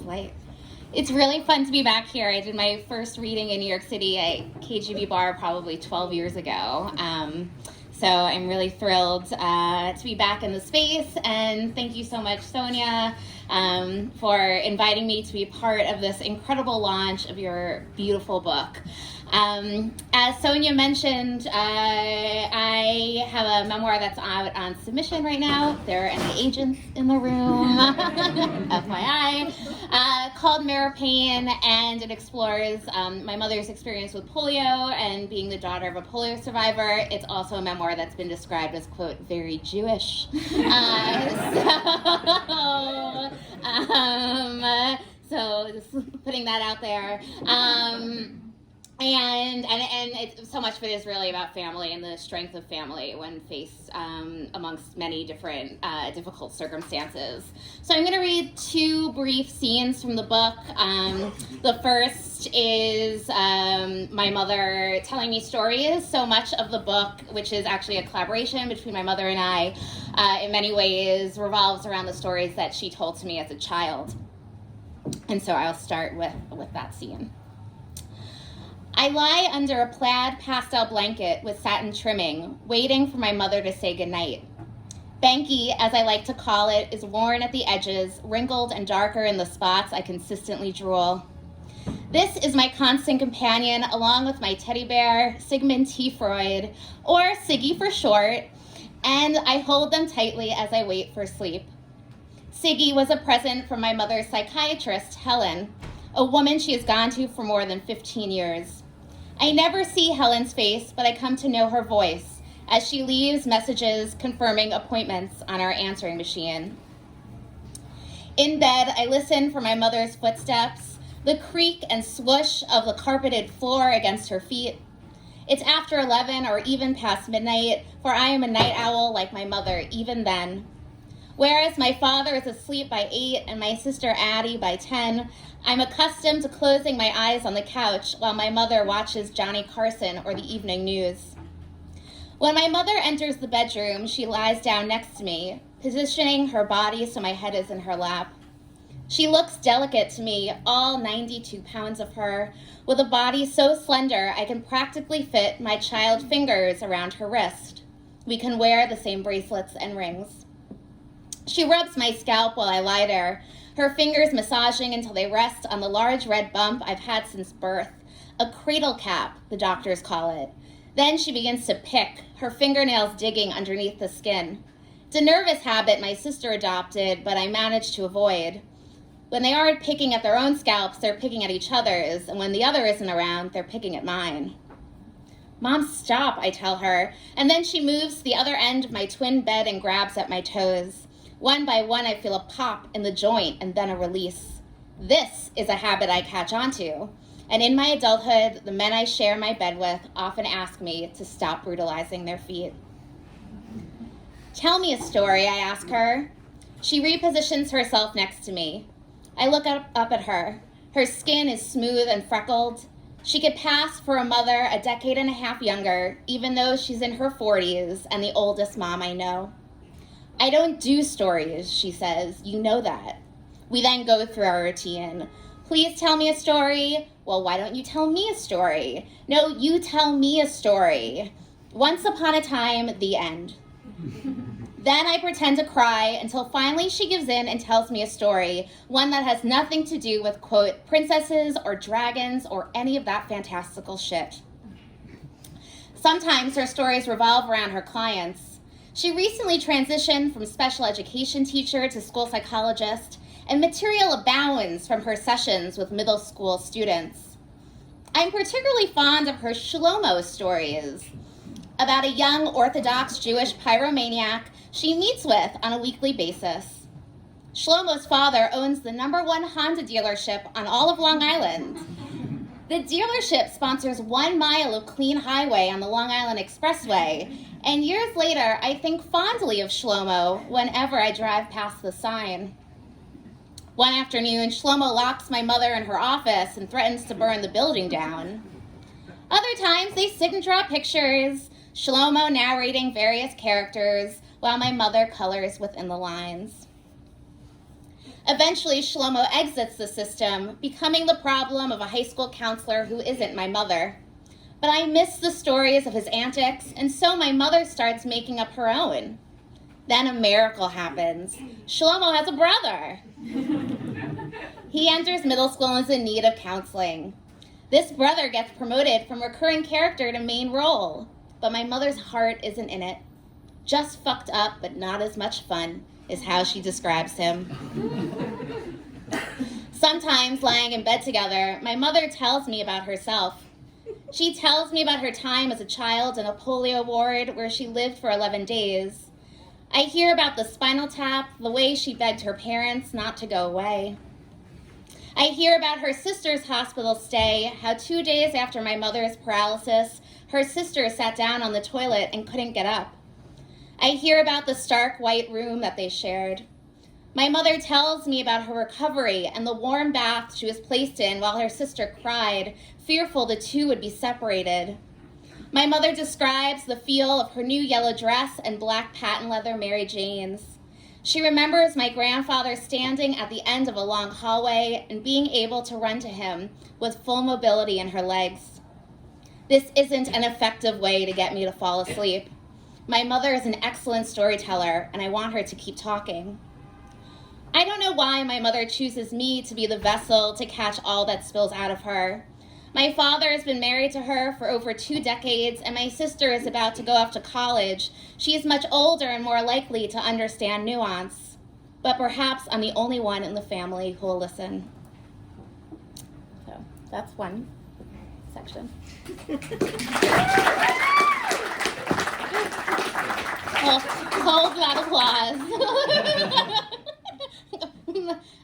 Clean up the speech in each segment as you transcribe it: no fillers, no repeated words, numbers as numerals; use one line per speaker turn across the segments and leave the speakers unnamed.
flight. It's really fun to be back here. I did my first reading in New York City at KGB Bar probably 12 years ago. So I'm really thrilled to be back in the space, and thank you so much, Sonia, for inviting me to be part of this incredible launch of your beautiful book. As Sonia mentioned, I have a memoir that's out on submission right now. There are any agents in the room, FYI, called Mirror Pain, and it explores my mother's experience with polio and being the daughter of a polio survivor. It's also a memoir that's been described as, quote, very Jewish. So just putting that out there. And it's, so much of it is really about family and the strength of family when faced amongst many different difficult circumstances. So I'm going to read two brief scenes from the book. The first is my mother telling me stories. So much of the book, which is actually a collaboration between my mother and I, in many ways revolves around the stories that she told to me as a child. And so I'll start with that scene. I lie under a plaid pastel blanket with satin trimming, waiting for my mother to say goodnight. Banky, as I like to call it, is worn at the edges, wrinkled and darker in the spots I consistently drool. This is my constant companion, along with my teddy bear, Sigmund T. Freud, or Siggy for short, and I hold them tightly as I wait for sleep. Siggy was a present from my mother's psychiatrist, Helen, a woman she has gone to for more than 15 years. I never see Helen's face, but I come to know her voice as she leaves messages confirming appointments on our answering machine. In bed, I listen for my mother's footsteps, the creak and swoosh of the carpeted floor against her feet. It's after 11 or even past midnight, for I am a night owl like my mother, even then. Whereas my father is asleep by 8 and my sister Addie by 10, I'm accustomed to closing my eyes on the couch while my mother watches Johnny Carson or the evening news. When my mother enters the bedroom, she lies down next to me, positioning her body so my head is in her lap. She looks delicate to me, all 92 pounds of her, with a body so slender I can practically fit my child fingers around her wrist. We can wear the same bracelets and rings. She rubs my scalp while I lie there, her fingers massaging until they rest on the large red bump I've had since birth, a cradle cap, the doctors call it. Then she begins to pick, her fingernails digging underneath the skin. It's a nervous habit my sister adopted, but I managed to avoid. When they aren't picking at their own scalps, they're picking at each other's, and when the other isn't around, they're picking at mine. Mom, stop, I tell her, and then she moves to the other end of my twin bed and grabs at my toes. One by one, I feel a pop in the joint and then a release. This is a habit I catch onto. And in my adulthood, the men I share my bed with often ask me to stop brutalizing their feet. Tell me a story, I ask her. She repositions herself next to me. I look up at her. Her skin is smooth and freckled. She could pass for a mother a decade and a half younger, even though she's in her 40s and the oldest mom I know. I don't do stories, she says. You know that. We then go through our routine. Please tell me a story. Well, why don't you tell me a story? No, you tell me a story. Once upon a time, the end. Then I pretend to cry until finally she gives in and tells me a story, one that has nothing to do with, quote, princesses or dragons or any of that fantastical shit. Sometimes her stories revolve around her clients. She recently transitioned from special education teacher to school psychologist, and material abounds from her sessions with middle school students. I'm particularly fond of her Shlomo stories, about a young Orthodox Jewish pyromaniac she meets with on a weekly basis. Shlomo's father owns the #1 Honda dealership on all of Long Island. The dealership sponsors 1 mile of clean highway on the Long Island Expressway, and years later, I think fondly of Shlomo whenever I drive past the sign. One afternoon, Shlomo locks my mother in her office and threatens to burn the building down. Other times, they sit and draw pictures, Shlomo narrating various characters, while my mother colors within the lines. Eventually, Shlomo exits the system, becoming the problem of a high school counselor who isn't my mother. But I miss the stories of his antics, and so my mother starts making up her own. Then a miracle happens. Shlomo has a brother. He enters middle school and is in need of counseling. This brother gets promoted from recurring character to main role, but my mother's heart isn't in it. Just fucked up, but not as much fun, is how she describes him. Sometimes, lying in bed together, my mother tells me about herself. She tells me about her time as a child in a polio ward where she lived for 11 days. I hear about the spinal tap, the way she begged her parents not to go away. I hear about her sister's hospital stay, how 2 days after my mother's paralysis, her sister sat down on the toilet and couldn't get up. I hear about the stark white room that they shared. My mother tells me about her recovery and the warm bath she was placed in while her sister cried, fearful the two would be separated. My mother describes the feel of her new yellow dress and black patent leather Mary Janes. She remembers my grandfather standing at the end of a long hallway and being able to run to him with full mobility in her legs. This isn't an effective way to get me to fall asleep. My mother is an excellent storyteller, and I want her to keep talking. I don't know why my mother chooses me to be the vessel to catch all that spills out of her. My father has been married to her for over 2 decades, and my sister is about to go off to college. She is much older and more likely to understand nuance. But perhaps I'm the only one in the family who will listen. So that's one section. Well, hold that applause.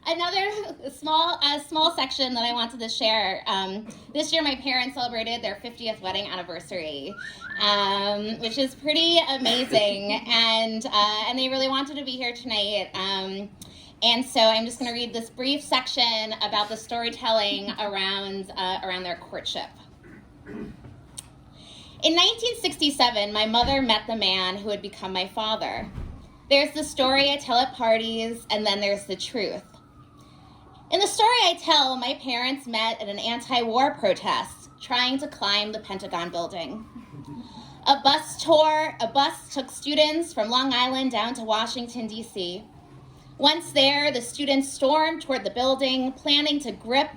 Another small section that I wanted to share. This year, my parents celebrated their 50th wedding anniversary, which is pretty amazing, and they really wanted to be here tonight. And so I'm just going to read this brief section about the storytelling around their courtship. In 1967, my mother met the man who would become my father. There's the story I tell at parties, and then there's the truth. In the story I tell, my parents met at an anti-war protest, trying to climb the Pentagon building. A bus took students from Long Island down to Washington, D.C. Once there, the students stormed toward the building, planning to grip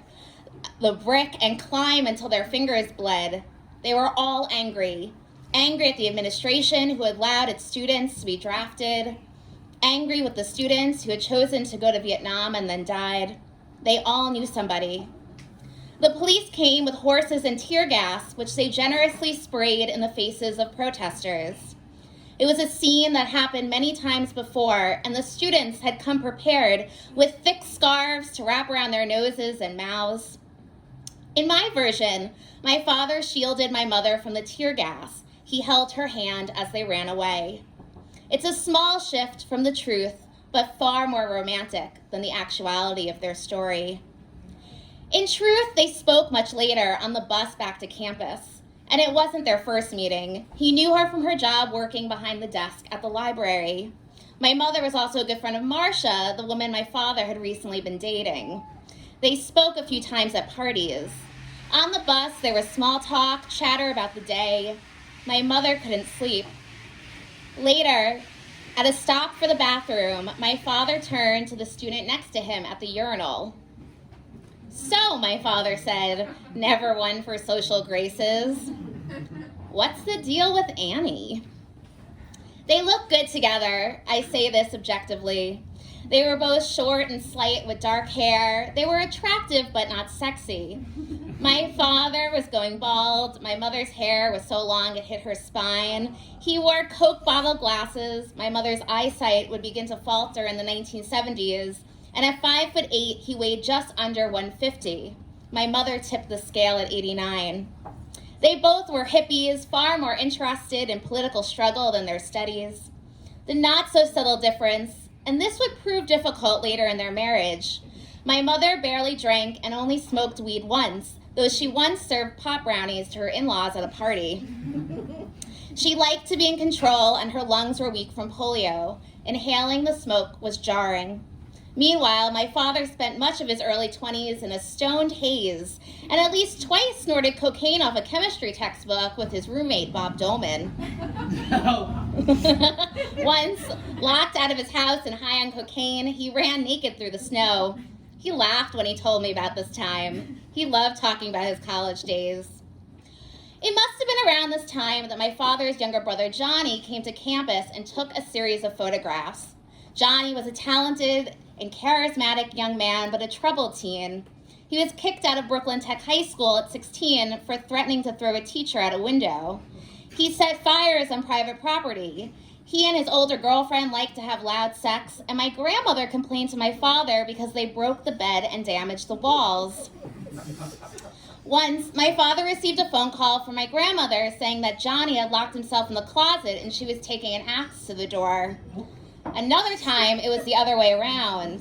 the brick and climb until their fingers bled. They were all angry at the administration who had allowed its students to be drafted, angry with the students who had chosen to go to Vietnam and then died. They all knew somebody. The police came with horses and tear gas, which they generously sprayed in the faces of protesters. It was a scene that happened many times before, and the students had come prepared with thick scarves to wrap around their noses and mouths. In my version, my father shielded my mother from the tear gas. He held her hand as they ran away. It's a small shift from the truth, but far more romantic than the actuality of their story. In truth, they spoke much later on the bus back to campus, and it wasn't their first meeting. He knew her from her job working behind the desk at the library. My mother was also a good friend of Marcia, the woman my father had recently been dating. They spoke a few times at parties. On the bus, there was small talk, chatter about the day. My mother couldn't sleep. Later, at a stop for the bathroom, my father turned to the student next to him at the urinal. "So," my father said, "never one for social graces. What's the deal with Annie?" They look good together. I say this objectively. They were both short and slight with dark hair. They were attractive but not sexy. My father was going bald. My mother's hair was so long it hit her spine. He wore Coke bottle glasses. My mother's eyesight would begin to falter in the 1970s. And at 5'8", he weighed just under 150. My mother tipped the scale at 89. They both were hippies, far more interested in political struggle than their studies. The not-so-subtle difference, and this would prove difficult later in their marriage. My mother barely drank and only smoked weed once, though she once served pot brownies to her in-laws at a party. She liked to be in control, and her lungs were weak from polio. Inhaling the smoke was jarring. Meanwhile, my father spent much of his early 20s in a stoned haze and at least twice snorted cocaine off a chemistry textbook with his roommate, Bob Dolman. Once, locked out of his house and high on cocaine, he ran naked through the snow. He laughed when he told me about this time. He loved talking about his college days. It must have been around this time that my father's younger brother, Johnny, came to campus and took a series of photographs. Johnny was a talented and charismatic young man, but a troubled teen. He was kicked out of Brooklyn Tech High School at 16 for threatening to throw a teacher out a window. He set fires on private property. He and his older girlfriend liked to have loud sex, and my grandmother complained to my father because they broke the bed and damaged the walls. Once, my father received a phone call from my grandmother saying that Johnny had locked himself in the closet and she was taking an axe to the door. Another time, it was the other way around.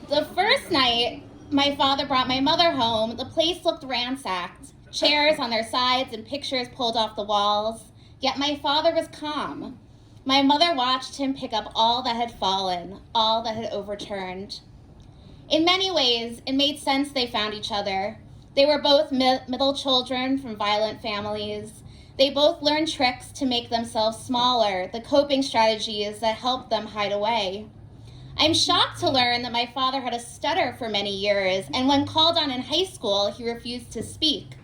The first night, my father brought my mother home. The place looked ransacked, chairs on their sides and pictures pulled off the walls. Yet my father was calm. My mother watched him pick up all that had fallen, all that had overturned. In many ways, it made sense they found each other. They were both middle children from violent families. They both learned tricks to make themselves smaller, the coping strategies that helped them hide away. I'm shocked to learn that my father had a stutter for many years, and when called on in high school, he refused to speak.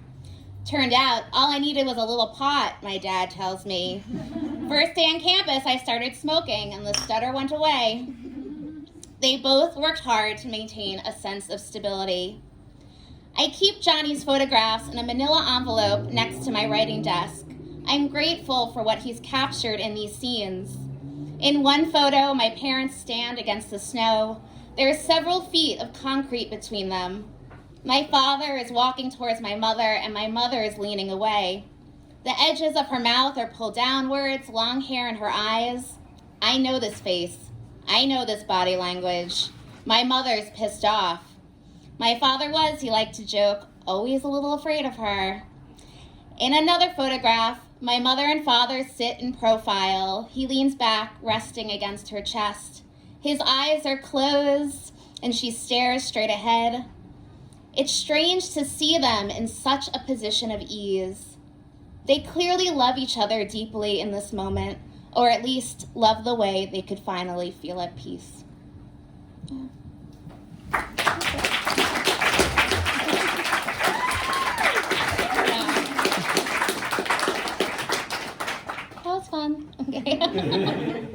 Turned out, all I needed was a little pot, my dad tells me. First day on campus, I started smoking, and the stutter went away. They both worked hard to maintain a sense of stability. I keep Johnny's photographs in a manila envelope next to my writing desk. I'm grateful for what he's captured in these scenes. In one photo, my parents stand against the snow. There are several feet of concrete between them. My father is walking towards my mother, and my mother is leaning away. The edges of her mouth are pulled downwards, long hair in her eyes. I know this face. I know this body language. My mother's pissed off. My father was, he liked to joke, always a little afraid of her. In another photograph, my mother and father sit in profile. He leans back, resting against her chest. His eyes are closed, and she stares straight ahead. It's strange to see them in such a position of ease. They clearly love each other deeply in this moment, or at least love the way they could finally feel at peace. That was fun. Okay.